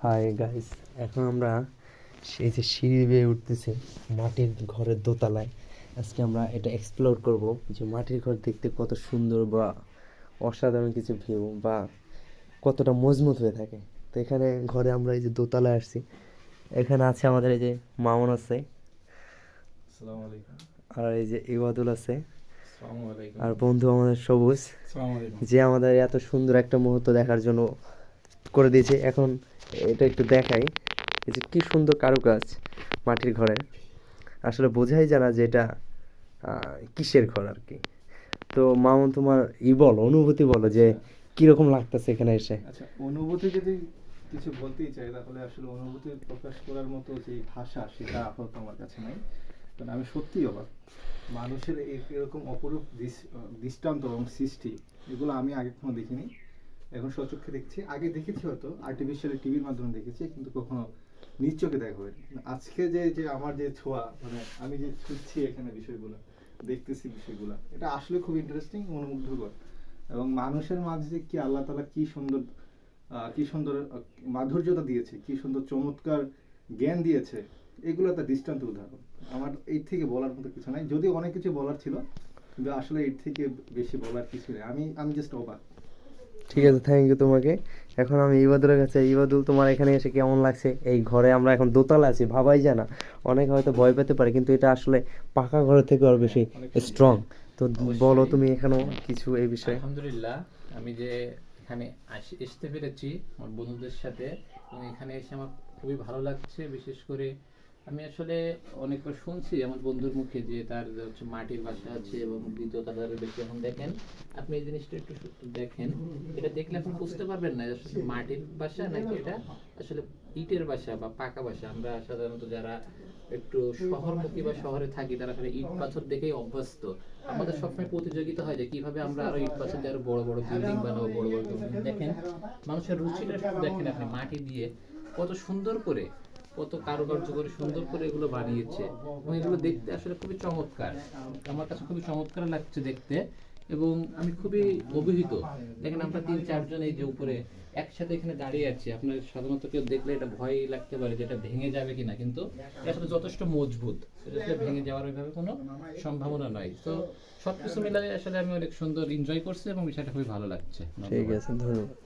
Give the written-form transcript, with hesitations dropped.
Hi guys, এখন আমরা সেই যে সিঁড়ি বেয়ে উঠতেছে মাটির ঘরের দোতলায়। আজকে আমরা এটা এক্সপ্লোর করব যে মাটির ঘর দেখতে কত সুন্দর বা অসাধারণ কিছু ভিউ বা কতটা মজবুত হয়ে থাকে। তো এখানে ঘরে আমরা এই যে দোতলায় আসছি, এখানে আছে আমাদের এই যে মামুন আছে, আসসালামু আলাইকুম। আর এই যে ইবাদুল আছে, আসসালামু আলাইকুম। আর বন্ধু আমাদের সবুজ, আসসালামু আলাইকুম। যে আমাদের এত সুন্দর একটা মুহূর্ত দেখার জন্য করে দিয়েছে। এখন এটা একটু দেখাই, এই যে কি সুন্দর কারুকাজ মাটির ঘরে, আসলে বোঝাই যায় না যে এটা কিসের ঘর আর কি। তো মামুন, তোমার বলো, অনুভূতি বলো যে কিরকম লাগতেছে এখানে এসে। আচ্ছা, অনুভূতি যদি কিছু বলতেই চাই তাহলে আসলে অনুভূতি প্রকাশ করার মতো যে ভাষা সেটা আপাতত আমার কাছে নাই। কারণ আমি সত্যিই অবাক, মানুষের এরকম অপরূপ দৃষ্টান্ত এবং সৃষ্টি, এগুলো আমি আগে কখনো দেখিনি। এখন সচক্ষে দেখছি, আগে দেখেছি হয়তো আর্টিফিশিয়ালি টিভির মাধ্যমে দেখেছি, কিন্তু কখনো নিজ চোখে দেখা হয়নি। আজকে যে যে আমার যে ছোঁয়া, মানে আমি যে ছুঁচ্ছি এখানে বিষয়গুলো, দেখতেছি বিষয়গুলো, এটা আসলে খুব ইন্টারেস্টিং, মনোমুগ্ধকর। এবং মানুষের মাঝে যে কি আল্লাহ তাআলা কি সুন্দর মাধুর্যতা দিয়েছে, কি সুন্দর চমৎকার জ্ঞান দিয়েছে, এগুলো একটা দৃষ্টান্ত উদাহরণ। আমার এর থেকে বলার মতো কিছু নাই, যদিও অনেক কিছু বলার ছিল, কিন্তু আসলে এর থেকে বেশি বলার কিছু নেই। আমি জাস্ট অবাক। ঠিক আছে, থ্যাংক ইউ তোমাকে। এখন আমি ইবাদুলের কাছে। ইবাদুল, তোমার এখানে এসে কেমন লাগছে? এই ঘরে আমরা এখন দোতলা আছি, ভাবাই যায় না। অনেকে হয়তো ভয় পেতে পারে, কিন্তু এটা আসলে পাকা ঘরের থেকে আরো বেশি অনেক স্ট্রং। তো বলো অবশ্যই। তুমি এখানেও কিছু এই বিষয়ে। আলহামদুলিল্লাহ, আমি যে এখানে আসতে পেরেছি আমার বন্ধুদের সাথে, এবং এখানে এসে আমার খুবই ভালো লাগছে। বিশেষ করে আমি আসলে অনেকবার শুনছি আমার বন্ধুর মুখে যে তার হচ্ছে মাটির বাসা আছে এবং দ্বিতীয় তলার বেশি। এখন দেখেন, আপনি এই জিনিসটা একটু দেখেন, এটা দেখলে আপনি বুঝতে পারবেন না যে আসলে মাটির বাসা নাকি এটা আসলে ইটের বাসা বা পাকা বাসা। আমরা সাধারণত যারা একটু শহরমুখী বা শহরে থাকি তারা আসলে ইট পাথর দেখেই অভ্যস্ত। আমাদের সবসময় প্রতিযোগিতা হয় যে কিভাবে আমরা আরো ইট পাথর দিয়ে আরো বড় বড় বিল্ডিং বানাবো, বড় বড় বিল্ডিং। দেখেন মানুষের রুচিটা শুধু দেখেন, আপনি মাটি দিয়ে কত সুন্দর করে, কত কারুকার্য করে সুন্দর করে এগুলো বানিয়েছে, এবং এগুলো দেখতে আসলে খুবই চমৎকার। আমার কাছে খুবই চমৎকার লাগছে দেখতে, এবং আমি খুবই অভিভূত। দেখেন আমরা 3-4 জন এই যে উপরে একসাথে এখানে দাঁড়িয়ে আছি। আপনার সাধারণত কেউ দেখলে এটা ভয় লাগতে পারে যে এটা ভেঙে যাবে কিনা, কিন্তু এটা আসলে যথেষ্ট মজবুত, এটা আসলে ভেঙে যাওয়ার ওইভাবে কোনো সম্ভাবনা নাই। তো সবকিছু মিলাই আসলে আমি অনেক সুন্দর এনজয় করছি এবং বিষয়টা খুবই ভালো লাগছে। ঠিক আছে, ধন্যবাদ।